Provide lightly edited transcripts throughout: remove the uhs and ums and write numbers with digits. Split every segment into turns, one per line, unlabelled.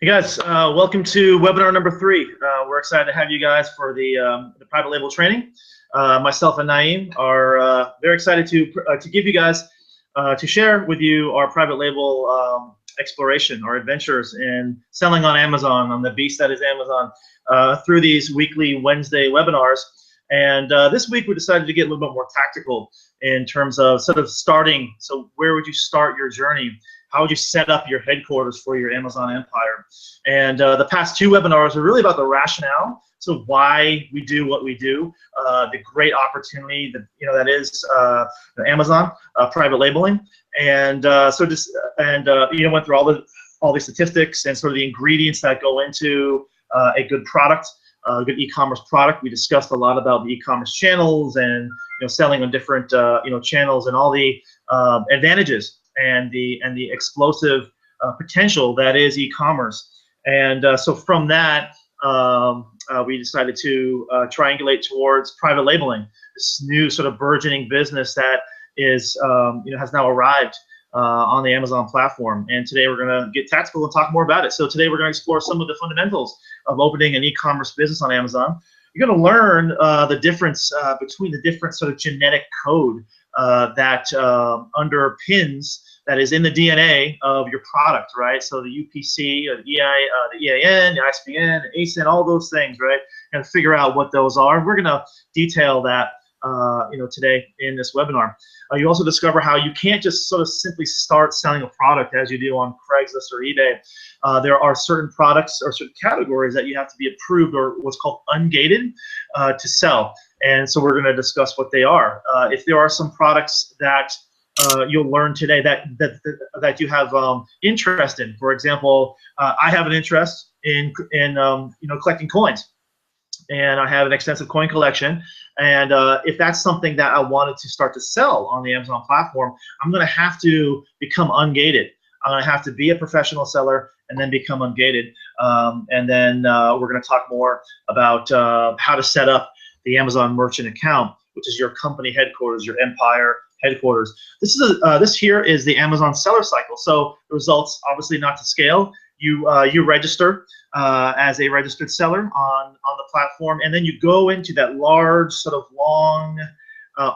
Hey guys, welcome to webinar number 3. We're excited to have you guys for the private label training. Myself and Naeem are very excited to give you guys to share with you our private label exploration, our adventures in selling on Amazon, on the beast that is Amazon, through these weekly Wednesday webinars. And this week we decided to get a little bit more tactical in terms of sort of starting. So where would you start your journey? How would you set up your headquarters for your Amazon empire? And the past 2 webinars are really about the rationale, so why we do what we do, the great opportunity that is Amazon private labeling, and went through all the statistics and sort of the ingredients that go into a good product. A good e-commerce product. We discussed a lot about the e-commerce channels and selling on different channels and all the advantages and the explosive potential that is e-commerce. And so from that, we decided to triangulate towards private labeling, this new sort of burgeoning business that is has now arrived on the Amazon platform. And today we're going to get tactical and talk more about it. So today we're going to explore some of the fundamentals of opening an e-commerce business on Amazon. You're going to learn the difference between the different sort of genetic code that underpins, that is in the DNA of your product, right? So the UPC, the EIN, the ISBN, the ASIN, all those things, right? And figure out what those are. We're going to detail that today in this webinar. You also discover how you can't just sort of simply start selling a product as you do on Craigslist or eBay. There are certain products or certain categories that you have to be approved, or what's called ungated, to sell. And so we're going to discuss what they are. If there are some products that you'll learn today that you have interest in. For example, I have an interest in collecting coins, and I have an extensive coin collection. And if that's something that I wanted to start to sell on the Amazon platform, I'm going to have to become ungated. I'm going to have to be a professional seller and then become ungated. And then we're going to talk more about how to set up the Amazon merchant account, which is your company headquarters, your empire headquarters. This here is the Amazon seller cycle. So the results, obviously not to scale. You register as a registered seller on the platform, and then you go into that large sort of long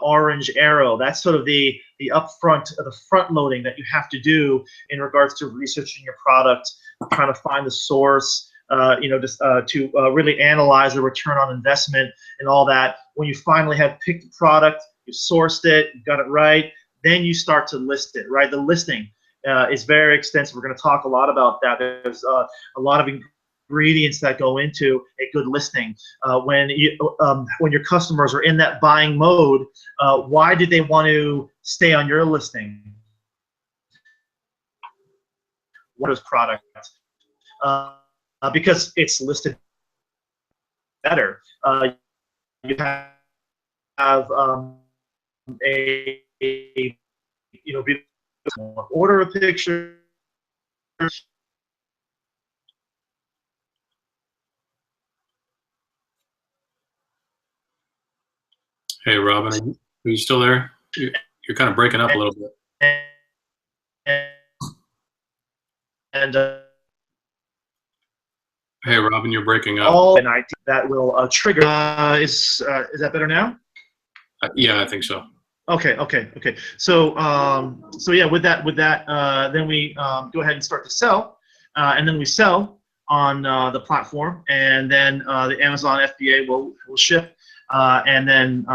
orange arrow. That's sort of the upfront, the front loading that you have to do in regards to researching your product, trying to find the source, to really analyze the return on investment and all that. When you finally have picked the product, you sourced it, you got it right, then you start to list it, right? The listing is very extensive. We're going to talk a lot about that. There's a lot of ingredients that go into a good listing. When your customers are in that buying mode, why did they want to stay on your listing? What is product? Because it's listed better. You have order a picture.
Hey, Robin, are you still there? You're kind of breaking up a little bit.
And
hey, Robin, you're breaking up.
All an idea that will trigger. Is that better now?
Yeah, I think so.
Okay. So yeah, with that, then we go ahead and start to sell, and then we sell on the platform, and then the Amazon FBA will ship, and then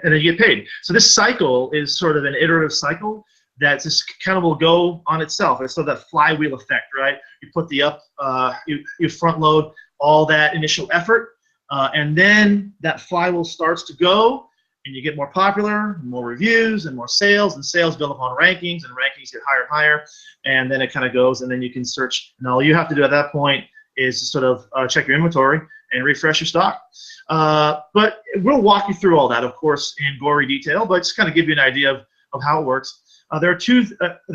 you get paid. So this cycle is sort of an iterative cycle that just kind of will go on itself. It's sort of that flywheel effect, right? You put you front load all that initial effort, and then that flywheel starts to go, and you get more popular, more reviews, and more sales, and sales build upon rankings, and rankings get higher and higher, and then it kind of goes, and then you can search, and all you have to do at that point is to sort of check your inventory and refresh your stock. But we'll walk you through all that, of course, in gory detail, but just kind of give you an idea of how it works. There are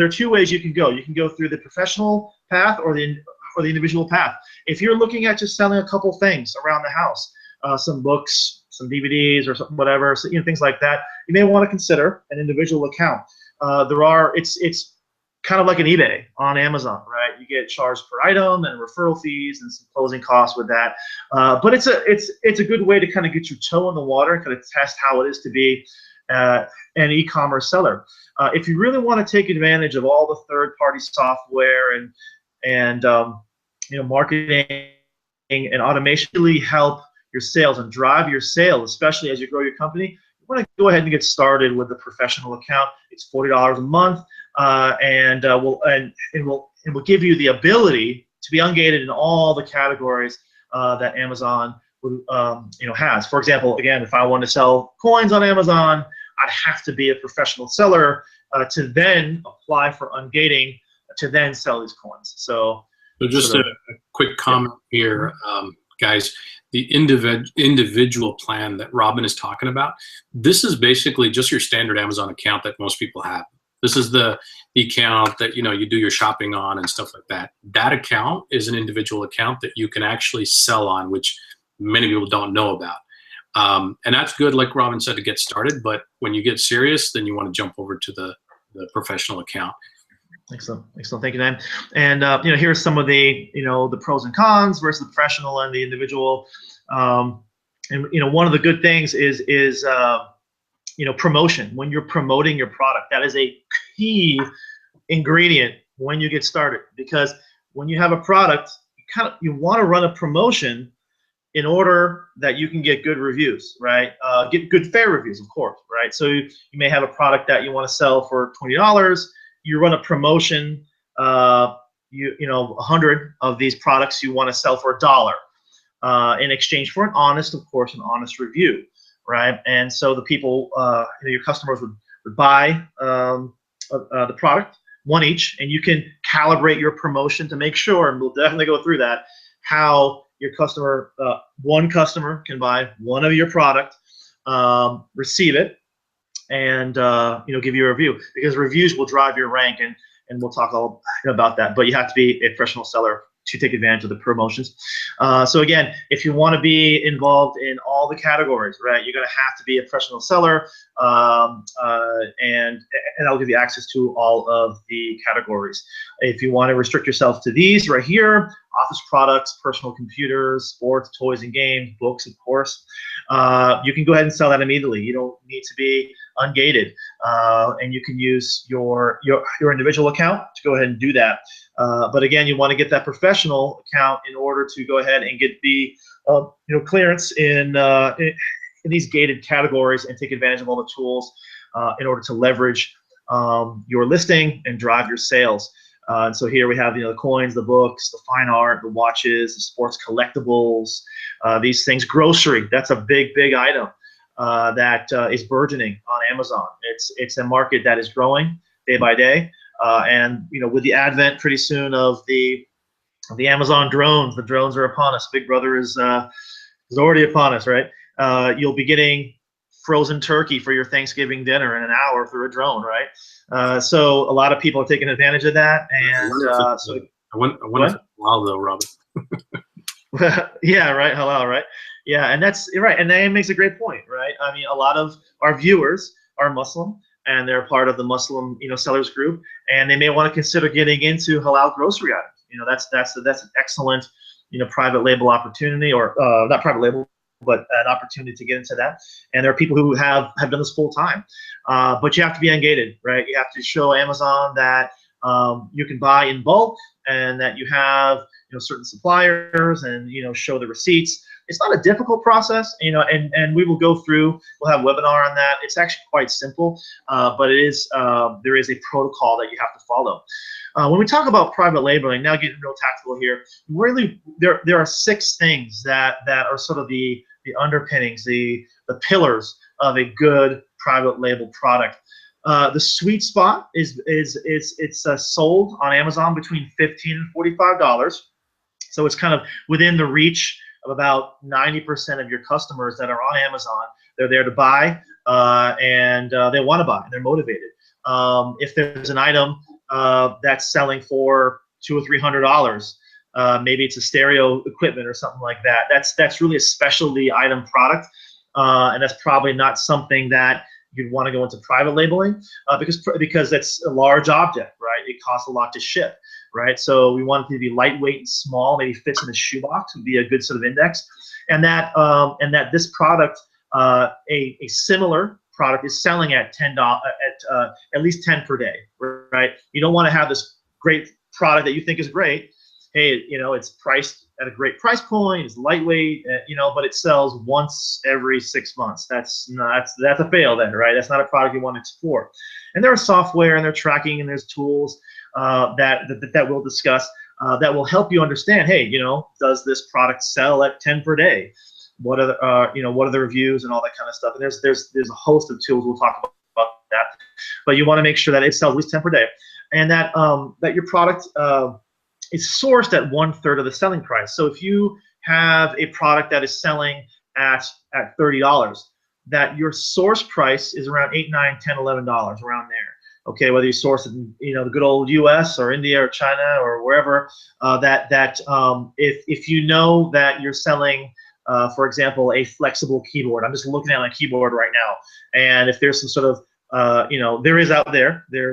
two ways you can go. You can go through the professional path or the individual path. If you're looking at just selling a couple things around the house, some books, some DVDs, or something, whatever, so, things like that, you may want to consider an individual account. It's kind of like an eBay on Amazon, right? You get charged per item and referral fees and some closing costs with that. But it's a good way to kind of get your toe in the water and kind of test how it is to be an e-commerce seller. If you really want to take advantage of all the third-party software and marketing and automation really help your sales and drive your sales, especially as you grow your company, you want to go ahead and get started with the professional account. It's $40 a month, and will give you the ability to be ungated in all the categories that Amazon has. For example, again, if I want to sell coins on Amazon, I'd have to be a professional seller to then apply for ungating to then sell these coins. So
just a quick comment here, guys. The individual plan that Robin is talking about, this is basically just your standard Amazon account that most people have. This is the account that you do your shopping on and stuff like that. That account is an individual account that you can actually sell on, which many people don't know about. And that's good, like Robin said, to get started. But when you get serious, then you want to jump over to the professional account.
Excellent. Thank you, Dan. And here's some of the the pros and cons versus the professional and the individual. And one of the good things is promotion. When you're promoting your product, that is a key ingredient when you get started, because when you have a product, you want to run a promotion in order that you can get good reviews, right? Get good, fair reviews, of course, right? So you may have a product that you want to sell for $20. You run a promotion, 100 of these products you want to sell for $1 in exchange for an honest review, right? And so the people, your customers would buy the product, one each, and you can calibrate your promotion to make sure, and we'll definitely go through that, how your customer, one customer can buy one of your product, receive it, and give you a review, because reviews will drive your rank, and we'll talk all about that. But you have to be a professional seller to take advantage of the promotions. So again, if you want to be involved in all the categories, right, you're going to have to be a professional seller, and I'll give you access to all of the categories. If you want to restrict yourself to these right here, office products, personal computers, sports, toys and games, books, of course, you can go ahead and sell that immediately. You don't need to be ungated, and you can use your individual account to go ahead and do that. But again, you want to get that professional account in order to go ahead and get the clearance in these gated categories and take advantage of all the tools in order to leverage your listing and drive your sales. And so here we have the coins, the books, the fine art, the watches, the sports collectibles, these things. Grocery, that's a big item that is burgeoning on Amazon. It's a market that is growing day by day, and with the advent pretty soon of the Amazon drones, the drones are upon us. Big Brother is already upon us, right? You'll be getting frozen turkey for your Thanksgiving dinner in an hour through a drone, right? So a lot of people are taking advantage of that, and
I wonder if it's halal though, Robin.
Yeah, right, halal, right? Yeah, and that's right, and that makes a great point, right? I mean, a lot of our viewers are Muslim, and they're part of the Muslim, sellers group, and they may want to consider getting into halal grocery items. That's an excellent, private label opportunity, or not private label, but an opportunity to get into that. And there are people who have done this full time, but you have to be ungated, right? You have to show Amazon that you can buy in bulk, and that you have certain suppliers, and show the receipts. It's not a difficult process, and we will go through. We'll have a webinar on that. It's actually quite simple, but it is there is a protocol that you have to follow. When we talk about private labeling, now getting real tactical here, really there are 6 things that are sort of the underpinnings, the pillars of a good private label product. The sweet spot is sold on Amazon between $15 and $45. So it's kind of within the reach of about 90% of your customers that are on Amazon. They're there to buy, and they want to buy, and they're motivated. If there's an item that's selling for $200 or $300, maybe it's a stereo equipment or something like that. That's really a specialty item product, and that's probably not something that you'd want to go into private labeling because it's a large object, right? It costs a lot to ship, right? So we want it to be lightweight and small, maybe fits in a shoebox would be a good sort of index, and that this product, a similar product, is selling at $10 at least 10 per day, right? You don't want to have this great product that you think is great. Hey, it's priced at a great price point, it's lightweight, but it sells once every 6 months. That's a fail then, right? That's not a product you want to explore. And there's software and there's tracking and there's tools that we'll discuss that will help you understand, hey, does this product sell at 10 per day? What are the reviews and all that kind of stuff? And there's a host of tools we'll talk about that. But you want to make sure that it sells at least 10 per day, and that your product is sourced at 1/3 of the selling price. So if you have a product that is selling at $30, that your source price is around $8, $9, $10, $11, around there. Okay, whether you source it in the good old U.S. or India or China or wherever, if you know that you're selling, for example, a flexible keyboard. I'm just looking at my keyboard right now, and if there's some sort of there is out there. There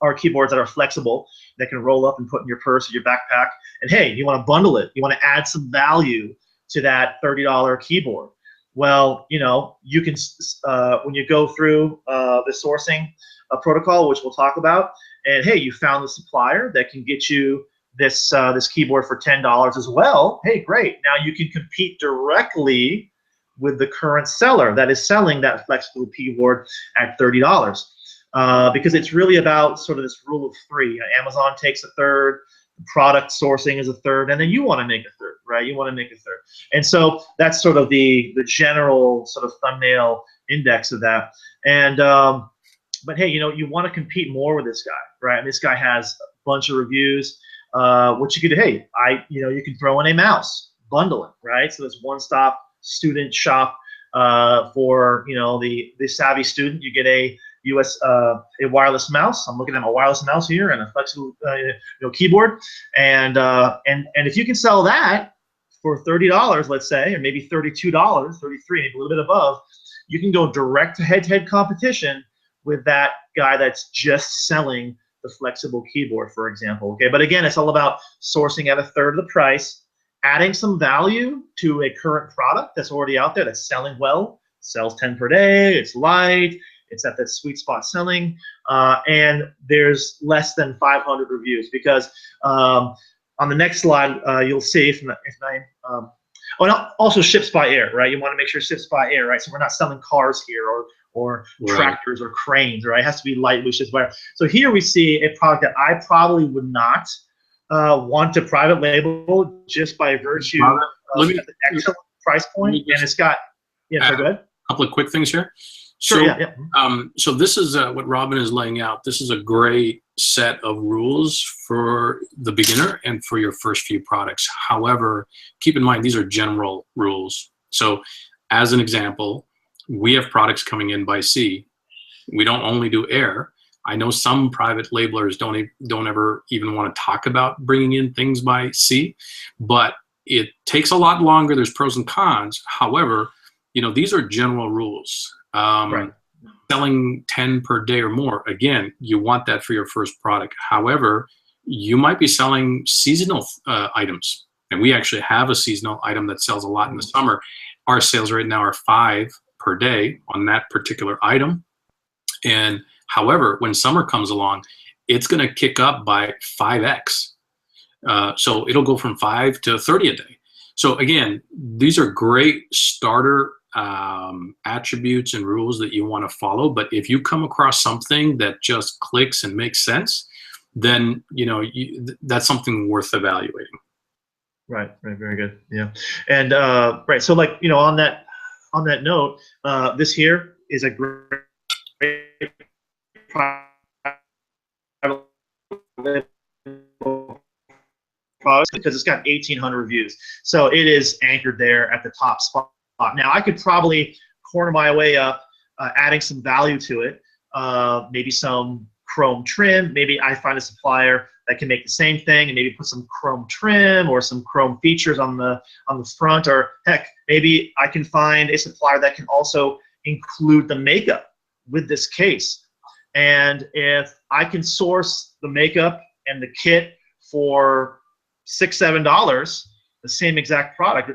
are keyboards that are flexible that can roll up and put in your purse or your backpack. And hey, you want to bundle it. You want to add some value to that $30 keyboard. Well, you can when you go through the sourcing protocol, which we'll talk about, and hey, you found the supplier that can get you this keyboard for $10 as well. Hey, great! Now you can compete directly with the current seller that is selling that flexible keyboard at $30. Because it's really about sort of this rule of three. Amazon takes a third, product sourcing is a third, and then you want to make a third, right? You want to make a third. And so that's sort of the general sort of thumbnail index of that. And but hey, you want to compete more with this guy, right? And this guy has a bunch of reviews. What you could do, hey, you can throw in a mouse, bundle it, right? So it's one-stop student shop for the savvy student. You get a wireless mouse. I'm looking at my wireless mouse here and a flexible keyboard, and if you can sell that for $30, let's say, or maybe $32, $33, maybe a little bit above, you can go direct to head-to-head competition with that guy that's just selling the flexible keyboard, for example. Okay, but again, it's all about sourcing at a third of the price, adding some value to a current product that's already out there that's selling well, sells 10 per day, it's light, it's at that sweet spot selling, and there's less than 500 reviews. Because on the next slide, you'll see and also ships by air, right? You want to make sure it ships by air, right? So we're not selling cars here or
Right.
tractors or cranes, right? It has to be lightweight, ships by air. So here we see a product that I probably would not want to private label just by virtue of an excellent price point, and it's got so go ahead.
A couple of quick things here.
Sure,
So,
yeah.
So this is what Robin is laying out. This is a great set of rules for the beginner and for your first few products. However, keep in mind, these are general rules. So as an example, we have products coming in by sea. We don't only do air. I know some private labelers don't ever even want to talk about bringing in things by sea, but it takes a lot longer. There's pros and cons. However, these are general rules.
Right.
Selling 10 per day or more, again, you want that for your first product. However, you might be selling seasonal items, and we actually have a seasonal item that sells a lot in the summer. Our sales right now are 5 per day on that particular item. And however, when summer comes along, it's going to kick up by 5x. So it'll go from 5 to 30 a day. So again, these are great starter attributes and rules that you want to follow. But if you come across something that just clicks and makes sense, then that's something worth evaluating.
Right. Very good. Yeah. And right. So on that note, this here is a great product because it's got 1,800 reviews. So it is anchored there at the top spot. Now I could probably corner my way up, adding some value to it, maybe some chrome trim. Maybe I find a supplier that can make the same thing and maybe put some chrome trim or some chrome features on the front, or heck, maybe I can find a supplier that can also include the makeup with this case. And if I can source the makeup and the kit for $6, $7, the same exact product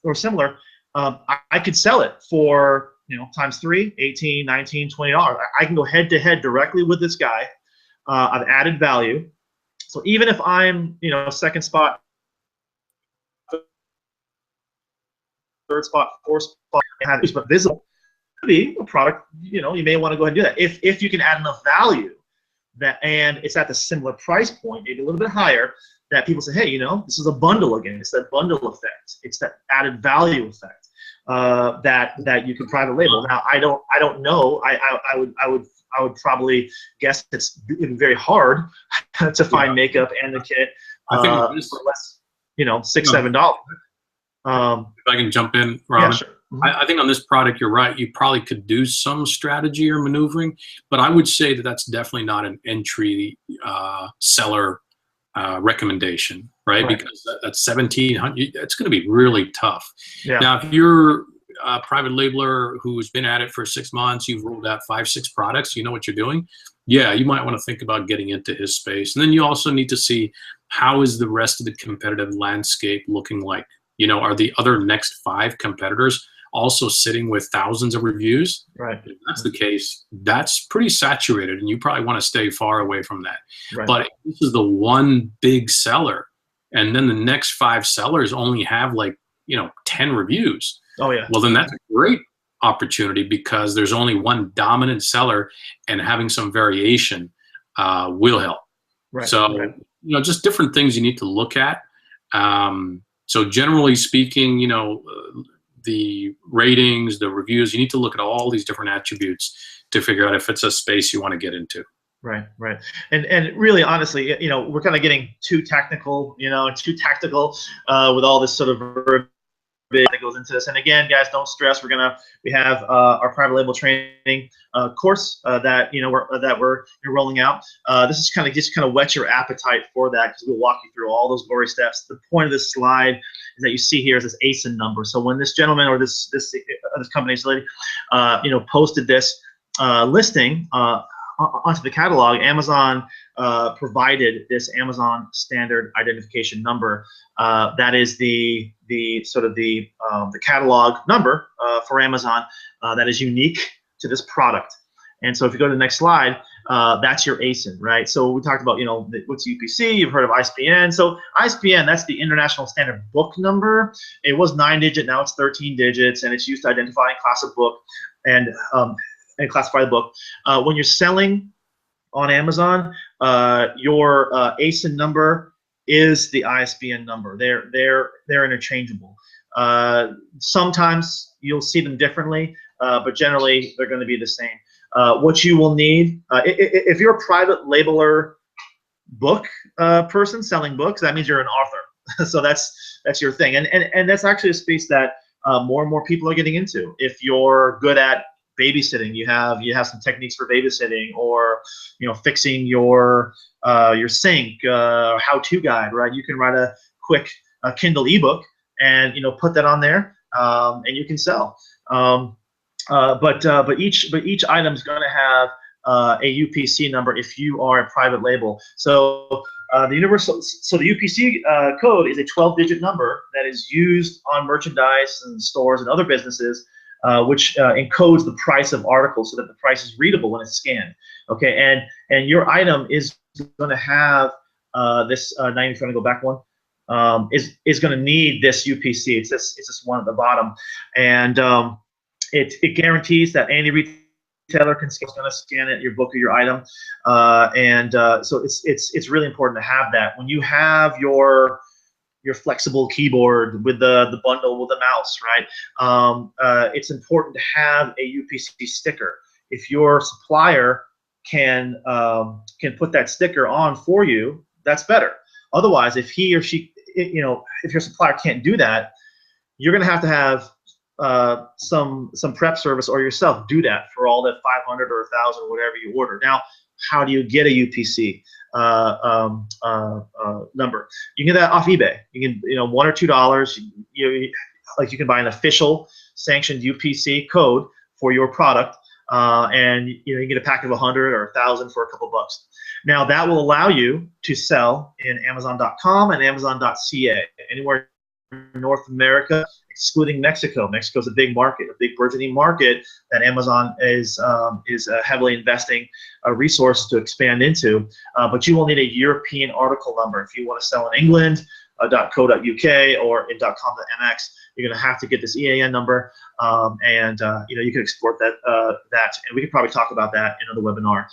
or similar, I could sell it for, times 3, 18, 19, $20. I can go head to head directly with this guy. I've added value. So even if I'm, second spot, third spot, fourth spot, but visible, be a product, you may want to go ahead and do that. If you can add enough value and it's at the similar price point, maybe a little bit higher, that people say, hey, this is a bundle again. It's that bundle effect. It's that added value effect that you can private label. Now, I don't know. I would probably guess it's very hard to find makeup and the kit
I think
for less, $6, $7.
If I can jump in, Robin.
Yeah, sure.
I think on this product, you're right. You probably could do some strategy or maneuvering, but I would say that that's definitely not an entry seller recommendation, right? Because that's $1,700. It's going to be really tough.
Yeah.
Now, if you're a private labeler who's been at it for 6 months, you've rolled out 5, 6 products, you know what you're doing. Yeah, you might want to think about getting into his space. And then you also need to see, how is the rest of the competitive landscape looking like? Are the other next 5 competitors also sitting with thousands of reviews?
Right.
If that's the case, that's pretty saturated, and you probably want to stay far away from that.
Right.
But if this is the one big seller, and then the next 5 sellers only have 10 reviews.
Oh yeah.
Well, then that's a great opportunity, because there's only one dominant seller, and having some variation will help.
Right.
So, just different things you need to look at. So generally speaking, the ratings, the reviews, you need to look at all these different attributes to figure out if it's a space you want to get into.
Right. And really, honestly, we're kind of getting too technical, with all this sort of verbiage that goes into this. And again, guys, don't stress. We have our private label training course that we're rolling out. This is just kind of whet your appetite for that, because we'll walk you through all those glory steps. The point of this slide is that you see here is this ASIN number. So when this gentleman or this company, this lady, posted this listing onto the catalog, Amazon provided this Amazon standard identification number. That is the catalog number for Amazon that is unique to this product. And so if you go to the next slide, that's your ASIN, right? So we talked about, what's UPC, you've heard of ISBN. So ISBN, that's the International Standard Book Number. It was 9-digit, now it's 13 digits, and it's used to identify and class a book and classify the book. When you're selling on Amazon, your ASIN number is the ISBN number. They're interchangeable. Sometimes you'll see them differently, but generally they're going to be the same. What you will need, if you're a private labeler book person selling books, that means you're an author. So that's your thing, and that's actually a space that more and more people are getting into. If you're good at babysitting, you have some techniques for babysitting, or fixing your sink, how-to guide, right? You can write a quick Kindle ebook and put that on there, and you can sell. But each item is going to have a UPC number if you are a private label. So the UPC code is a 12-digit number that is used on merchandise and stores and other businesses, which encodes the price of articles so that the price is readable when it's scanned. Okay, and your item is going to have this. Now you're trying to go back one. Is going to need this UPC. It's this one at the bottom, and it guarantees that any retailer can scan it, your book or your item, so it's really important to have that. When you have your flexible keyboard with the bundle with the mouse, right? It's important to have a UPC sticker. If your supplier can put that sticker on for you, that's better. Otherwise, if he or she, if your supplier can't do that, you're going to have some prep service or yourself do that for all that 500 or 1,000 or whatever you order. Now, how do you get a UPC number? You can get that off eBay. You can, $1 or $2. You can buy an official sanctioned UPC code for your product, and you get a pack of 100 or 1,000 for a couple bucks. Now that will allow you to sell in Amazon.com and Amazon.ca anywhere in North America, excluding Mexico. Mexico is a big market, a big burgeoning market that Amazon is heavily investing resources to expand into. But you will need a European article number if you want to sell in England. .co.uk or in .com.mx, you're going to have to get this EAN number, and you can export that, and we could probably talk about that in another webinar,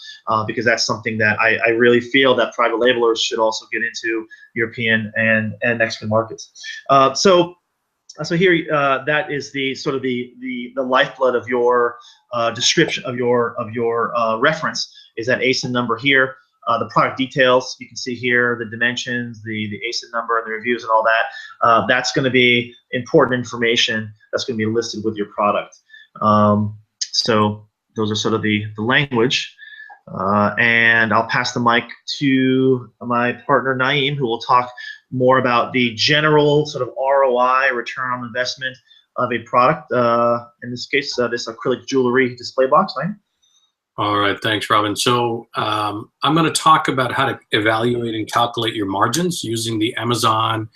because that's something that I really feel that private labelers should also get into European and Mexican markets. So here, that is the sort of the lifeblood of your description of your reference, is that ASIN number here. The product details, you can see here, the dimensions, the ASIN number, and the reviews and all that. That's going to be important information that's going to be listed with your product. So those are sort of the language. And I'll pass the mic to my partner, Naeem, who will talk more about the general sort of ROI, return on investment of a product. In this case, this acrylic jewelry display box, Naeem.
All right, thanks, Robin. So I'm going to talk about how to evaluate and calculate your margins using the Amazon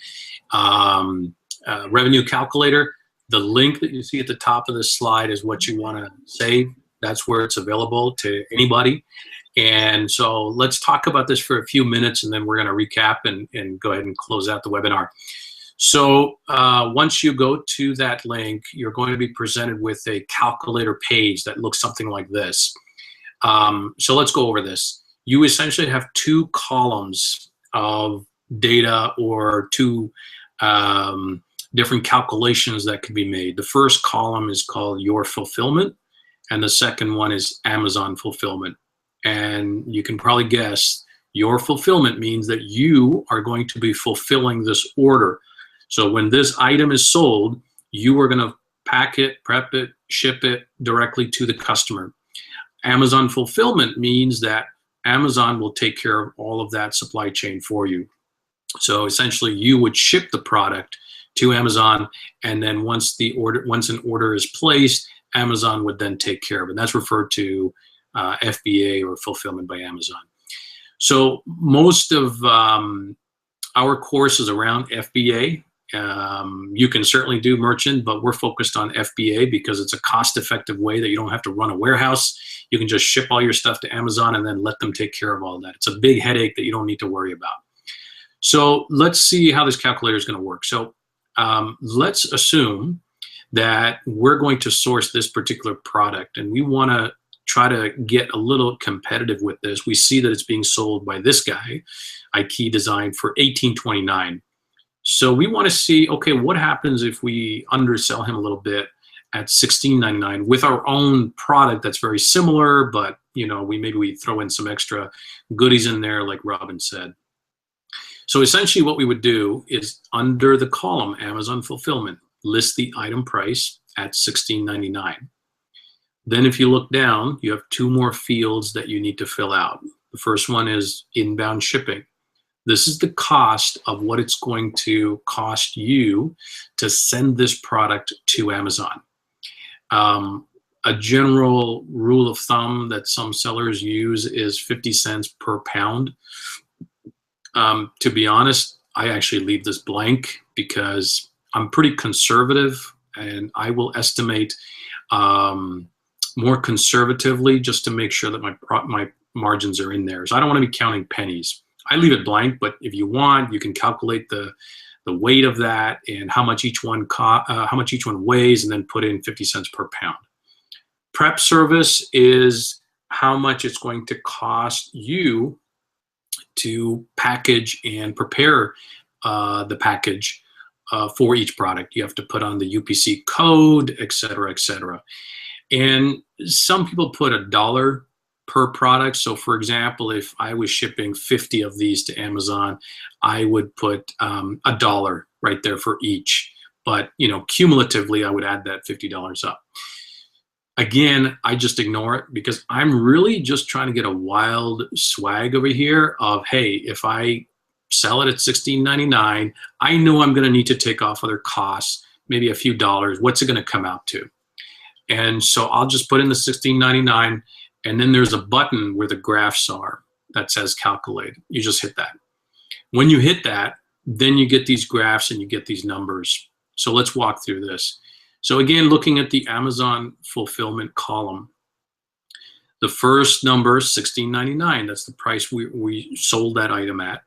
revenue calculator. The link that you see at the top of this slide is what you want to save. That's where it's available to anybody. And so let's talk about this for a few minutes, and then we're going to recap and go ahead and close out the webinar. So once you go to that link, you're going to be presented with a calculator page that looks something like this. So let's go over this. You essentially have two columns of data, or two different calculations that can be made. The first column is called your fulfillment, and the second one is Amazon fulfillment. And you can probably guess your fulfillment means that you are going to be fulfilling this order. So when this item is sold, you are going to pack it, prep it, ship it directly to the customer. Amazon fulfillment means that Amazon will take care of all of that supply chain for you. So essentially, you would ship the product to Amazon, and then once an order is placed, Amazon would then take care of it. And that's referred to FBA, or fulfillment by Amazon. So most of our course is around FBA. You can certainly do merchant, but we're focused on FBA because it's a cost-effective way that you don't have to run a warehouse. You can just ship all your stuff to Amazon and then let them take care of all that. It's a big headache that you don't need to worry about. So let's see how this calculator is going to work. So let's assume that we're going to source this particular product, and we want to try to get a little competitive with this. We see that it's being sold by this guy, IKEA Design, for $18.29. So we want to see, okay, what happens if we undersell him a little bit at $16.99 with our own product that's very similar, but maybe we throw in some extra goodies in there, like Robin said. So essentially what we would do is, under the column Amazon fulfillment, list the item price at $16.99. Then if you look down, you have two more fields that you need to fill out. The first one is inbound shipping. This is the cost of what it's going to cost you to send this product to Amazon. A general rule of thumb that some sellers use is 50 cents per pound. To be honest, I actually leave this blank because I'm pretty conservative, and I will estimate more conservatively just to make sure that my margins are in there. So I don't want to be counting pennies. I leave it blank, but if you want, you can calculate the weight of that and how much each one weighs, and then put in 50 cents per pound. Prep service is how much it's going to cost you to package and prepare the package for each product. You have to put on the UPC code, et cetera, et cetera. And some people put $1 per product. So for example, if I was shipping 50 of these to Amazon, I would put $1 right there for each. But cumulatively, I would add that $50 up. Again, I just ignore it because I'm really just trying to get a wild swag over here of, hey, if I sell it at $16.99, I know I'm going to need to take off other costs, maybe a few dollars. What's it going to come out to? And so I'll just put in the $16.99, and then there's a button where the graphs are that says calculate. You just hit that. When you hit that, then you get these graphs and you get these numbers. So let's walk through this. So again, looking at the Amazon fulfillment column, the first number is $16.99. That's the price we sold that item at.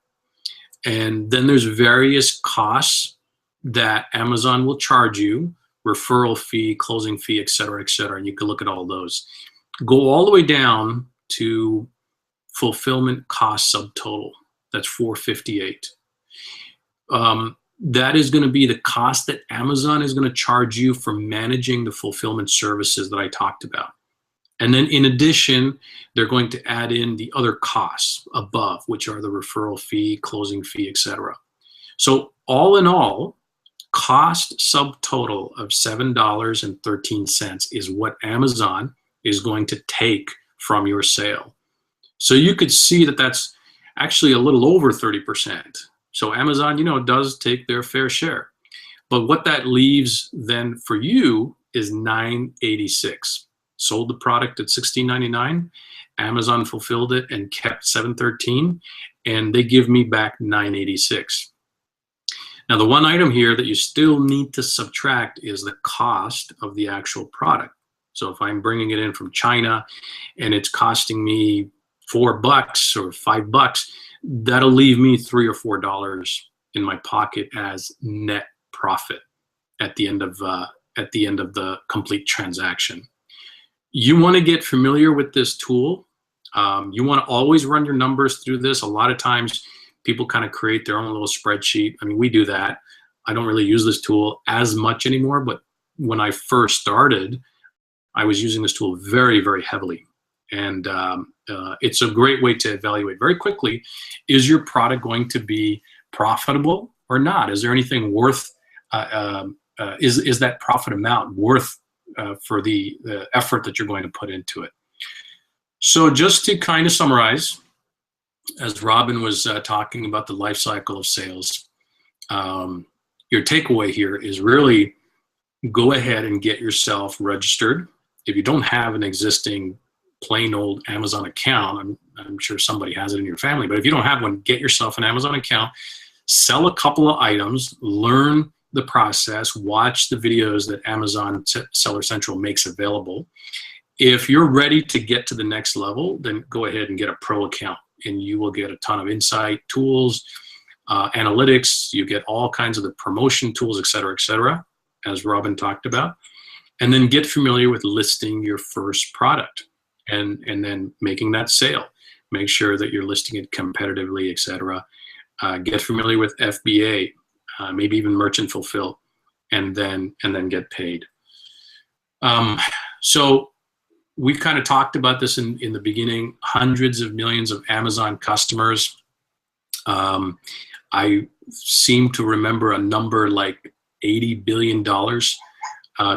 And then there's various costs that Amazon will charge you, referral fee, closing fee, et cetera, and you can look at all those. Go all the way down to fulfillment cost subtotal. That's $458. That is going to be the cost that Amazon is going to charge you for managing the fulfillment services that I talked about. And then in addition, they're going to add in the other costs above, which are the referral fee, closing fee, et cetera. So all in all, cost subtotal of $7.13 is what Amazon is going to take from your sale. So you could see that that's actually a little over 30%. So Amazon, does take their fair share. But what that leaves then for you is $9.86. Sold the product at $16.99. Amazon fulfilled it and kept $7.13, and they give me back $9.86. Now, the one item here that you still need to subtract is the cost of the actual product. So if I'm bringing it in from China and it's costing me $4 or $5, that'll leave me $3 or $4 in my pocket as net profit at the end of the complete transaction. You want to get familiar with this tool. You want to always run your numbers through this. A lot of times people kind of create their own little spreadsheet. I mean, we do that. I don't really use this tool as much anymore, but when I first started, I was using this tool very, very heavily. And it's a great way to evaluate very quickly, is your product going to be profitable or not? Is there anything worth, is that profit amount worth for the effort that you're going to put into it? So just to kind of summarize, as Robin was talking about the life cycle of sales, your takeaway here is really go ahead and get yourself registered. If you don't have an existing plain old Amazon account, I'm sure somebody has it in your family, but if you don't have one, get yourself an Amazon account, sell a couple of items, learn the process, watch the videos that Amazon Seller Central makes available. If you're ready to get to the next level, then go ahead and get a pro account, and you will get a ton of insight, tools, analytics. You get all kinds of the promotion tools, et cetera, as Robin talked about. And then get familiar with listing your first product and then making that sale. Make sure that you're listing it competitively, et cetera. Get familiar with FBA, maybe even merchant fulfill, and then get paid. So we kind of talked about this in the beginning, hundreds of millions of Amazon customers. I seem to remember a number like $80 billion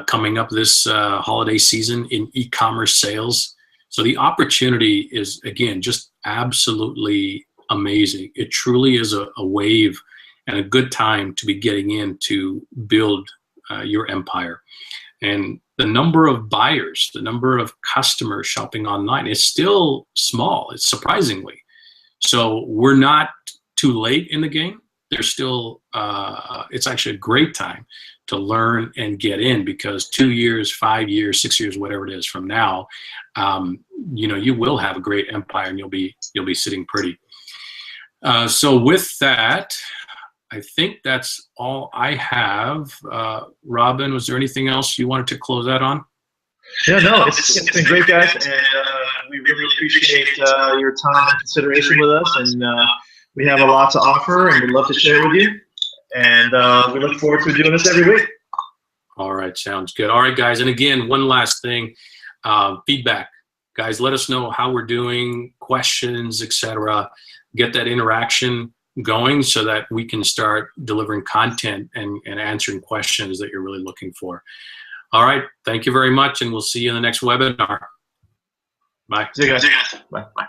coming up this holiday season in e-commerce sales. So the opportunity is, again, just absolutely amazing. It truly is a wave and a good time to be getting in to build your empire. And the number of buyers, the number of customers shopping online is still small, it's surprisingly. So we're not too late in the game. There's still, it's actually a great time to learn and get in, because 2 years, 5 years, 6 years, whatever it is from now, you will have a great empire and you'll be sitting pretty. So with that, I think that's all I have. Robin, was there anything else you wanted to close out on?
Yeah, no, it's been great, guys, and we really appreciate your time and consideration with us, and we have a lot to offer, and we'd love to share with you, and we look forward to doing this every week.
All right, sounds good. All right, guys, and again, one last thing, feedback. Guys, let us know how we're doing, questions, etc. Get that interaction going so that we can start delivering content and answering questions that you're really looking for. All right, thank you very much, and we'll see you in the next webinar. Bye.
See you guys. Bye.